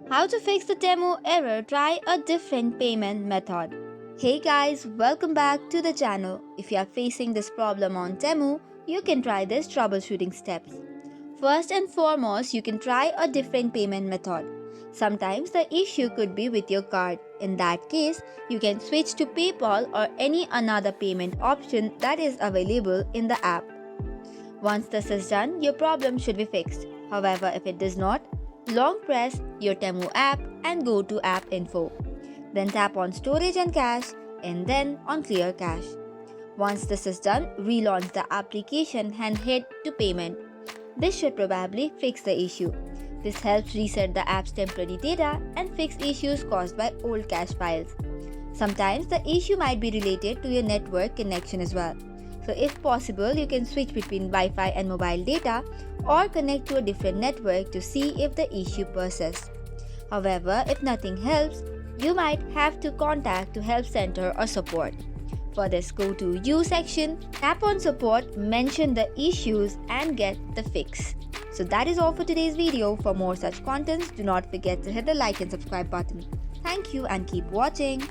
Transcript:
How to fix the TEMU error, try a different payment method. Hey guys, welcome back to the channel. If you are facing this problem on TEMU, you can try these troubleshooting steps. First and foremost, you can try a different payment method. Sometimes the issue could be with your card. In that case, you can switch to PayPal or any another payment option that is available in the app. Once this is done, your problem should be fixed. However, if it does not, long press your TEMU app and go to App Info. Then tap on Storage and Cache and then on Clear Cache. Once this is done, relaunch the application and head to Payment. This should probably fix the issue. This helps reset the app's temporary data and fix issues caused by old cache files. Sometimes the issue might be related to your network connection as well. So if possible, you can switch between Wi-Fi and mobile data or connect to a different network to see if the issue persists. However, if nothing helps, you might have to contact the help center or support. For this, go to You section, tap on Support, mention the issues and get the fix. So that is all for today's video. For more such contents, do not forget to hit the like and subscribe button. Thank you and keep watching.